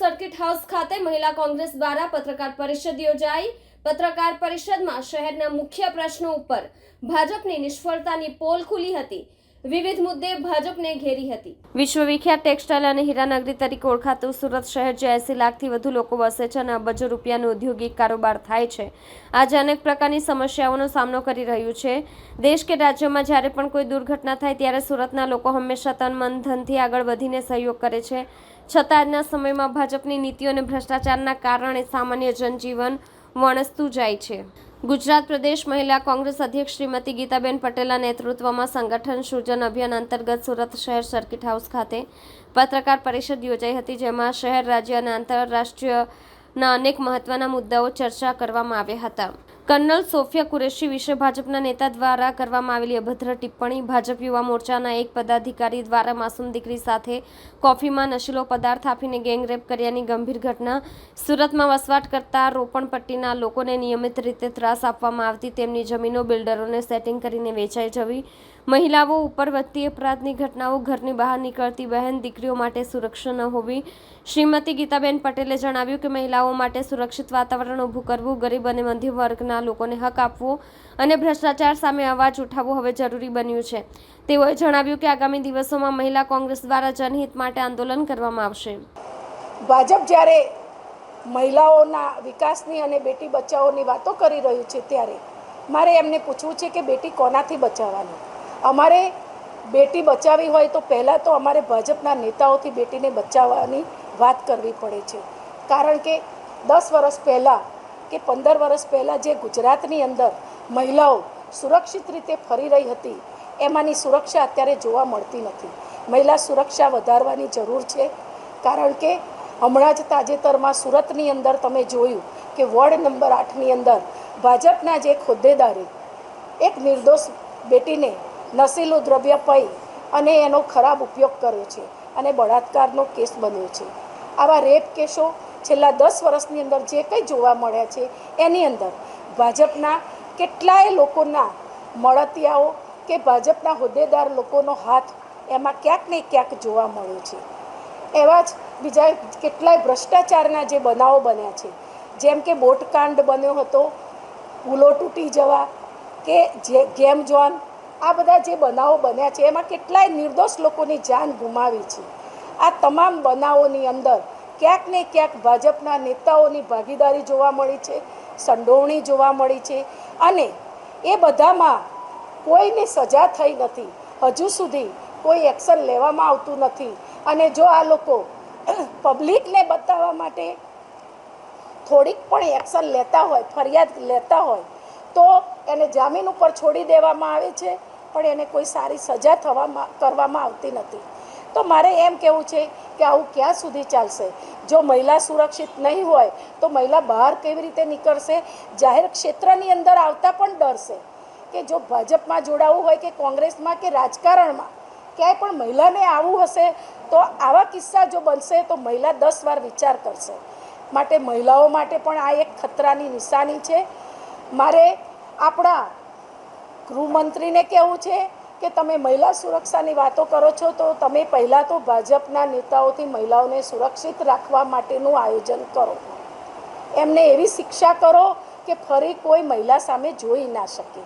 Circuit house ખાતે મહિલા કોંગ્રેસ દ્વારા પત્રકાર પરિષદ યોજાઈ। પત્રકાર પરિષદમાં શહેરના મુખ્ય પ્રશ્નો ઉપર ભાજપની નિષ્ફળતાની પોલ ખુલી હતી। વિવિધ મુદ્દે ભાજપને ઘેરી હતી। વિશ્વવિખ્યાત ટેક્સટાઇલ અને હીરાનગરી તરીકે ઓળખાતું સુરત શહેર જે 80 લાખથી વધુ લોકો વસે છે અને અબજો રૂપિયાનો ઔદ્યોગિક કારોબાર થાય છે, આજે અનેક પ્રકારની સમસ્યાઓનો સામનો કરી રહ્યું છે। દેશ કે રાજ્યમાં જ્યારે પણ કોઈ દુર્ઘટના થાય ત્યારે સુરતના લોકો હંમેશા તન મન ધનથી આગળ વધીને સહયોગ કરે છે, છતાં આજના સમયમાં ભાજપની નીતિઓ અને ભ્રષ્ટાચારના કારણે સામાન્ય જનજીવન વણસતું જાય છે। ગુજરાત પ્રદેશ મહિલા કોંગ્રેસ અધ્યક્ષ શ્રીમતી ગીતાબેન પટેલના નેતૃત્વમાં સંગઠન સૃજન અભિયાન અંતર્ગત સુરત શહેર સર્કિટ હાઉસ ખાતે પત્રકાર પરિષદ યોજાઈ હતી, જેમાં શહેર, રાજ્ય અને આંતરરાષ્ટ્રીયના અનેક મહત્વના મુદ્દાઓ ચર્ચા કરવામાં આવ્યા હતા। કર્નલ સોફિયા કુરેશી વિશે ભાજપના નેતા દ્વારા કરવામાં આવેલી અભદ્ર ટિપ્પણી, ભાજપ યુવા મોરચાના એક પદાધિકારી દ્વારા માસૂમ દીકરી સાથે કોફીમાં નશીલો પદાર્થ આપીને ગેંગરેપ કર્યાની ગંભીર ઘટના, સુરતમાં વસવાટ કરતા રોપણપટ્ટીના લોકોને નિયમિત રીતે ત્રાસ આપવામાં આવતી તેમની જમીનો બિલ્ડરોને સેટિંગ કરીને વેચાઈ જવી, મહિલાઓ ઉપર વધતી અપરાધની ઘટનાઓ, ઘરની બહાર નીકળતી બહેન દીકરીઓ માટે સુરક્ષા ન હોવી। શ્રીમતી ગીતાબેન પટેલે જણાવ્યું કે મહિલાઓ માટે સુરક્ષિત વાતાવરણ ઊભું કરવું, ગરીબ અને મધ્યમ વર્ગના લોકોને હક આપવો અને ભ્રષ્ટાચાર સામે અવાજ ઉઠાવવો હવે જરૂરી બન્યું છે। તેઓએ જણાવ્યું કે આગામી દિવસોમાં મહિલા કોંગ્રેસ દ્વારા જનહિત માટે આંદોલન કરવામાં આવશે। ભાજપ જ્યારે મહિલાઓના વિકાસની અને બેટી બચાવોની વાતો કરી રહ્યું છે ત્યારે મારે એમને પૂછવું છે કે બેટી કોનાથી બચાવવાની? અમારે બેટી બચાવવી હોય તો પહેલાં તો અમારે ભાજપના નેતાઓથી બેટીને બચાવવાની વાત કરવી પડે છે, કારણ કે 10 વર્ષ પહેલાં કે 15 વર્ષ પહેલાં જે ગુજરાતની અંદર મહિલાઓ સુરક્ષિત રીતે ફરી રહી હતી એમાંની સુરક્ષા અત્યારે જોવા મળતી નથી। મહિલા સુરક્ષા વધારવાની જરૂર છે, કારણ કે હમણાં જ તાજેતરમાં સુરતની અંદર તમે જોયું કે વોર્ડ નંબર 8ની અંદર ભાજપના જ એક હોદ્દેદારે એક નિર્દોષ બેટીને નશીલું દ્રવ્ય પી અને એનો ખરાબ ઉપયોગ કર્યો છે અને બળાત્કારનો કેસ બન્યો છે। આવા રેપ કેસો છેલ્લા 10 વર્ષની અંદર જે કંઈ જોવા મળ્યા છે એની અંદર ભાજપના કેટલાય લોકોના મળતિયાઓ કે ભાજપના હોદ્દેદાર લોકોનો હાથ એમાં ક્યાંક ને ક્યાંક જોવા મળ્યો છે। એવા જ બીજા કેટલાય ભ્રષ્ટાચારના જે બનાવો બન્યા છે, જેમ કે બોટકાંડ બન્યો હતો, પુલો તૂટી જવા કે જે ગેમ ઝોન, આ બધા જે બનાવો બન્યા છે એમાં કેટલાય નિર્દોષ લોકોની જાન ગુમાવી છે। આ તમામ બનાવોની અંદર ક્યાંક ને ક્યાંક ભાજપના નેતાઓની ભાગીદારી જોવા મળી છે, સંડોવણી જોવા મળી છે અને એ બધામાં કોઈને સજા થઈ નથી। હજુ સુધી કોઈ એક્શન લેવામાં આવતું નથી અને જો આ લોકો પબ્લિકને બતાવવા માટે થોડીક પણ એક્શન લેતા હોય, ફરિયાદ લેતા હોય તો એને જામીન ઉપર છોડી દેવામાં આવે છે, પણ એને કોઈ સારી સજા કરવામાં આવતી નથી। તો મારે એમ કહેવું છે કે આવું ક્યાં સુધી ચાલશે? જો મહિલા સુરક્ષિત નહીં હોય તો મહિલા બહાર કેવી રીતે નીકળશે? જાહેર ક્ષેત્રની અંદર આવતા પણ ડરશે કે જો ભાજપમાં જોડાવું હોય કે કોંગ્રેસમાં કે રાજકારણમાં ક્યાંય પણ મહિલાને આવવું હશે તો આવા કિસ્સા જો બનશે તો મહિલા 10 વાર વિચાર કરશે। માટે મહિલાઓ માટે પણ આ એક ખતરાની નિશાની છે। મારે આપણા ગૃહમંત્રીને કહેવું છે કે તમે મહિલા સુરક્ષાની વાતો કરો છો તો તમે પહેલાં તો ભાજપના નેતાઓથી મહિલાઓને સુરક્ષિત રાખવા માટેનું આયોજન કરો, એમને એવી શિક્ષા કરો કે ફરી કોઈ મહિલા સામે જોઈ ના શકે।